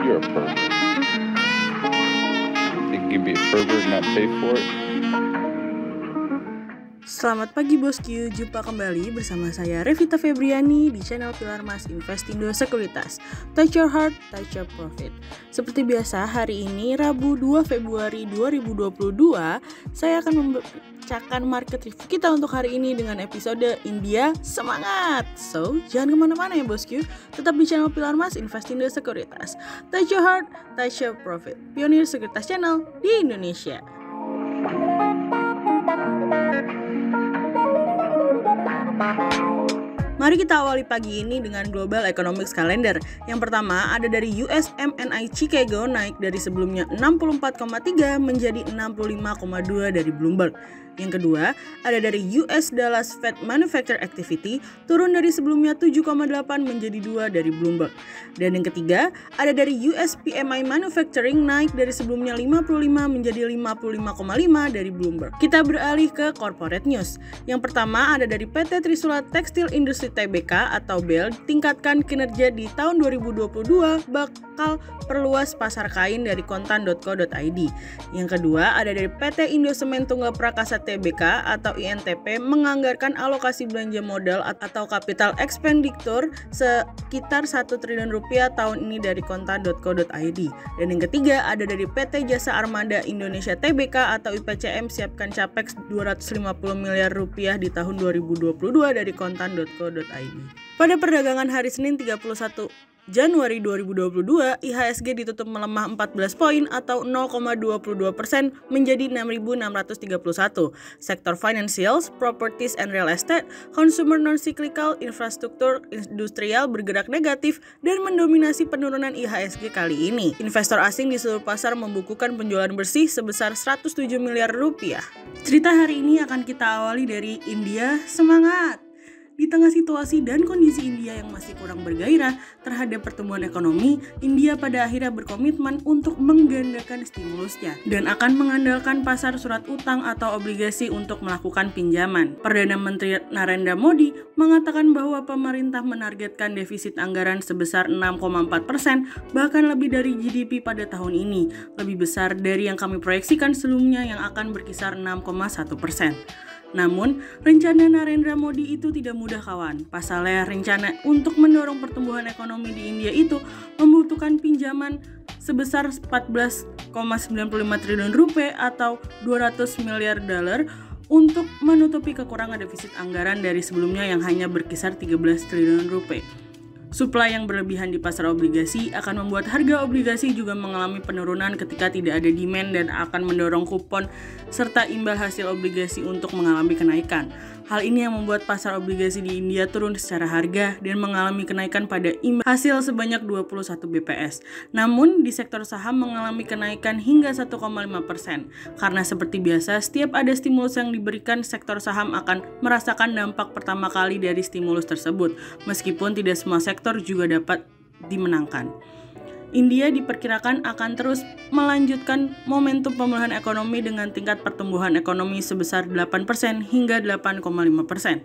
You're a pervert. Think you can be a pervert and not pay for it? Selamat pagi bosku, jumpa kembali bersama saya Revita Febriani di channel Pilar Mas Investindo Sekuritas. Touch your heart, touch your profit. Seperti biasa, hari ini Rabu 2 Februari 2022, saya akan membacakan market review kita untuk hari ini dengan episode India Semangat. So, jangan kemana-mana ya bosku, tetap di channel Pilar Mas Investindo Sekuritas. Touch your heart, touch your profit. Pionir Sekuritas Channel di Indonesia. Mari kita awali pagi ini dengan Global Economics Calendar. Yang pertama ada dari US MNI Chicago naik dari sebelumnya 64,3 menjadi 65,2 dari Bloomberg. Yang kedua, ada dari US Dallas Fed Manufacturing Activity turun dari sebelumnya 7,8 menjadi 2 dari Bloomberg. Dan yang ketiga, ada dari US PMI Manufacturing naik dari sebelumnya 55 menjadi 55,5 dari Bloomberg. Kita beralih ke corporate news. Yang pertama ada dari PT Trisula Tekstil Industri Tbk atau BEL tingkatkan kinerja di tahun 2022 bakal perluas pasar kain dari kontan.co.id. Yang kedua, ada dari PT Indosemen Tunggal Prakasa Tbk atau INTP menganggarkan alokasi belanja modal atau capital expenditure sekitar 1 triliun rupiah tahun ini dari kontan.co.id. Dan yang ketiga ada dari PT Jasa Armada Indonesia Tbk atau IPCM siapkan capex 250 miliar rupiah di tahun 2022 dari kontan.co.id. Pada perdagangan hari Senin 31 Januari 2022, IHSG ditutup melemah 14 poin atau 0,22% menjadi 6.631. Sektor financials, properties and real estate, consumer non-cyclical, infrastruktur, industrial bergerak negatif dan mendominasi penurunan IHSG kali ini. Investor asing di seluruh pasar membukukan penjualan bersih sebesar 107 miliar rupiah. Cerita hari ini akan kita awali dari India Semangat. Di tengah situasi dan kondisi India yang masih kurang bergairah terhadap pertumbuhan ekonomi, India pada akhirnya berkomitmen untuk menggandakan stimulusnya dan akan mengandalkan pasar surat utang atau obligasi untuk melakukan pinjaman. Perdana Menteri Narendra Modi mengatakan bahwa pemerintah menargetkan defisit anggaran sebesar 6,4%, bahkan lebih dari GDP pada tahun ini, lebih besar dari yang kami proyeksikan sebelumnya yang akan berkisar 6,1%. Namun, rencana Narendra Modi itu tidak mudah kawan. Pasalnya, rencana untuk mendorong pertumbuhan ekonomi di India itu membutuhkan pinjaman sebesar 14,95 triliun rupiah atau 200 miliar dolar untuk menutupi kekurangan defisit anggaran dari sebelumnya yang hanya berkisar 13 triliun rupiah. Suplai yang berlebihan di pasar obligasi akan membuat harga obligasi juga mengalami penurunan ketika tidak ada demand dan akan mendorong kupon serta imbal hasil obligasi untuk mengalami kenaikan. Hal ini yang membuat pasar obligasi di India turun secara harga dan mengalami kenaikan pada imbal hasil sebanyak 21 BPS. Namun di sektor saham mengalami kenaikan hingga 1,5%. Karena seperti biasa, setiap ada stimulus yang diberikan, sektor saham akan merasakan dampak pertama kali dari stimulus tersebut, meskipun tidak semua sektor juga dapat dimenangkan. India diperkirakan akan terus melanjutkan momentum pemulihan ekonomi dengan tingkat pertumbuhan ekonomi sebesar 8% hingga 8,5%.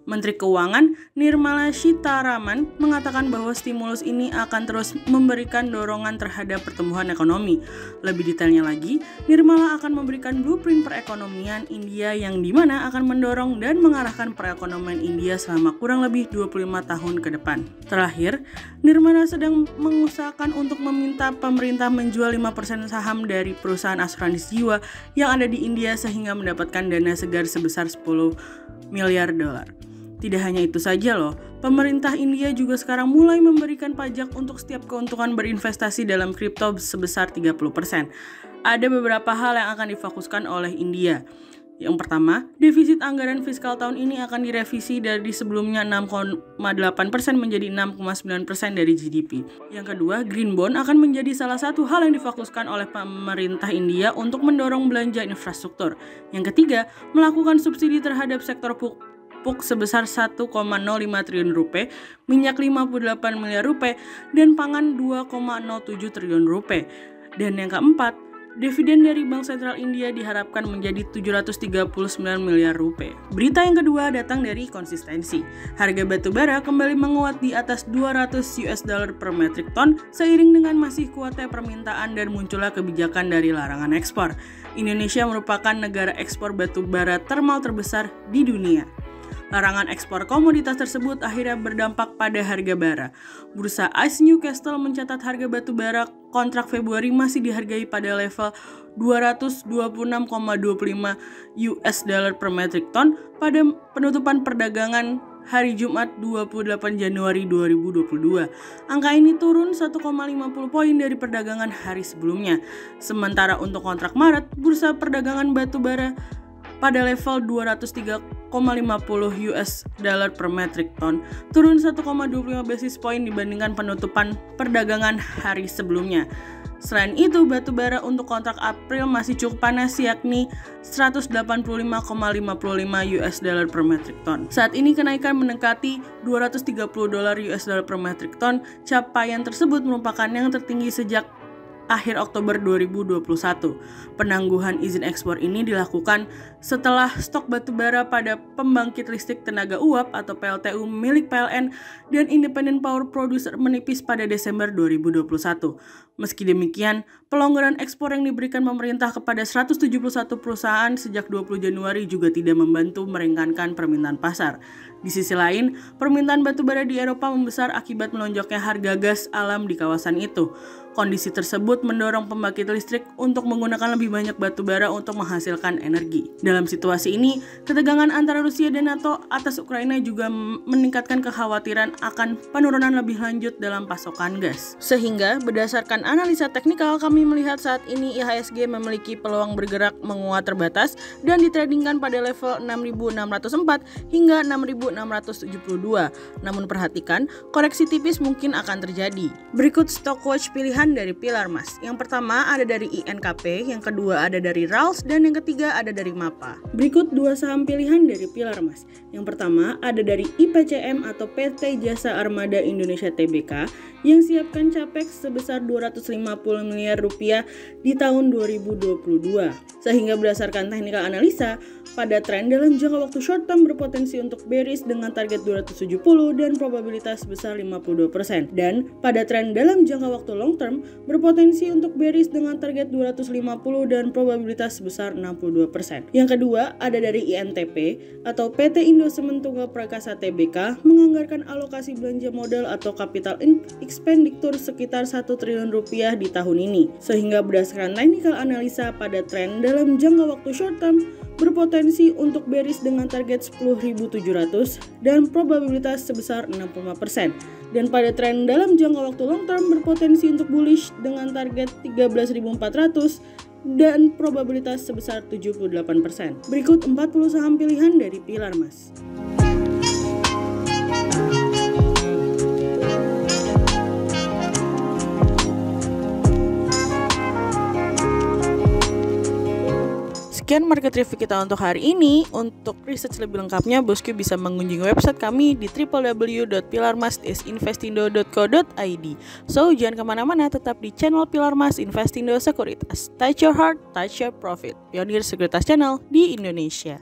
Menteri Keuangan Nirmala Sitharaman mengatakan bahwa stimulus ini akan terus memberikan dorongan terhadap pertumbuhan ekonomi. Lebih detailnya lagi, Nirmala akan memberikan blueprint perekonomian India yang dimana akan mendorong dan mengarahkan perekonomian India selama kurang lebih 25 tahun ke depan. Terakhir, Nirmala sedang mengusahakan untuk meminta pemerintah menjual 5% saham dari perusahaan asuransi jiwa yang ada di India sehingga mendapatkan dana segar sebesar 10 miliar dolar. Tidak hanya itu saja loh, pemerintah India juga sekarang mulai memberikan pajak untuk setiap keuntungan berinvestasi dalam kripto sebesar 30%. Ada beberapa hal yang akan difokuskan oleh India. Yang pertama, defisit anggaran fiskal tahun ini akan direvisi dari sebelumnya 6,8% menjadi 6,9% dari GDP. Yang kedua, Green Bond akan menjadi salah satu hal yang difokuskan oleh pemerintah India untuk mendorong belanja infrastruktur. Yang ketiga, melakukan subsidi terhadap sektor pupuk sebesar 1,05 triliun rupiah, minyak 58 miliar rupiah, dan pangan 2,07 triliun rupiah. Dan yang keempat, Dividen dari Bank Sentral India diharapkan menjadi 739 miliar rupiah. Berita yang kedua datang dari konsistensi. Harga batu bara kembali menguat di atas 200 US dollar per metric ton seiring dengan masih kuatnya permintaan dan munculnya kebijakan dari larangan ekspor. Indonesia merupakan negara ekspor batu bara termal terbesar di dunia. Larangan ekspor komoditas tersebut akhirnya berdampak pada harga bara. Bursa ICE Newcastle mencatat harga batu bara kontrak Februari masih dihargai pada level 226,25 US dollar per metric ton pada penutupan perdagangan hari Jumat 28 Januari 2022. Angka ini turun 1,50 poin dari perdagangan hari sebelumnya. Sementara untuk kontrak Maret, bursa perdagangan batu bara pada level 203,50 US dollar per metric ton, turun 1,25 basis point dibandingkan penutupan perdagangan hari sebelumnya. Selain itu, batu bara untuk kontrak April masih cukup panas, yakni 185,55 US dollar per metric ton. Saat ini kenaikan mendekati 230 dolar US dollar per metric ton. Capaian tersebut merupakan yang tertinggi sejak akhir Oktober 2021. Penangguhan izin ekspor ini dilakukan setelah stok batu bara pada pembangkit listrik tenaga uap atau PLTU milik PLN dan Independent Power Producer menipis pada Desember 2021. Meski demikian, pelonggaran ekspor yang diberikan pemerintah kepada 171 perusahaan sejak 20 Januari juga tidak membantu meringankan permintaan pasar. Di sisi lain, permintaan batu bara di Eropa membesar akibat melonjaknya harga gas alam di kawasan itu. Kondisi tersebut mendorong pembangkit listrik untuk menggunakan lebih banyak batu bara untuk menghasilkan energi. Dalam situasi ini, ketegangan antara Rusia dan NATO atas Ukraina juga meningkatkan kekhawatiran akan penurunan lebih lanjut dalam pasokan gas. Sehingga berdasarkan analisa teknikal, kami melihat saat ini IHSG memiliki peluang bergerak menguat terbatas dan ditradingkan pada level 6.604 hingga 6.672. Namun perhatikan, koreksi tipis mungkin akan terjadi. Berikut Stockwatch pilihan dari pilar emas. Yang pertama ada dari INKP, yang kedua ada dari RALS, dan yang ketiga ada dari MAPA. Berikut dua saham pilihan dari pilar emas. Yang pertama ada dari IPCM atau PT Jasa Armada Indonesia Tbk yang siapkan capex sebesar 250 miliar rupiah di tahun 2022. Sehingga berdasarkan teknikal analisa, pada tren dalam jangka waktu short term berpotensi untuk bearish dengan target 270 dan probabilitas sebesar 52%. Dan pada tren dalam jangka waktu long term berpotensi untuk bearish dengan target 250 dan probabilitas sebesar 62%. Yang kedua ada dari INTP atau PT Indosement Tunggal Prakasa Tbk menganggarkan alokasi belanja modal atau capital expenditure sekitar 1 triliun rupiah di tahun ini. Sehingga berdasarkan technical analisa pada tren dalam jangka waktu short term berpotensi untuk bearish dengan target 10.700 dan probabilitas sebesar 65%. Dan pada tren dalam jangka waktu long term berpotensi untuk bullish dengan target 13.400 dan probabilitas sebesar 78%. Berikut 40 saham pilihan dari pilar emas. Sekian market review kita untuk hari ini. Untuk research lebih lengkapnya, bosku bisa mengunjungi website kami di www.pilarmas-investindo.co.id. So, jangan kemana-mana, tetap di channel Pilar Mas Investindo Sekuritas. Touch your heart, touch your profit. Pionir Sekuritas Channel di Indonesia.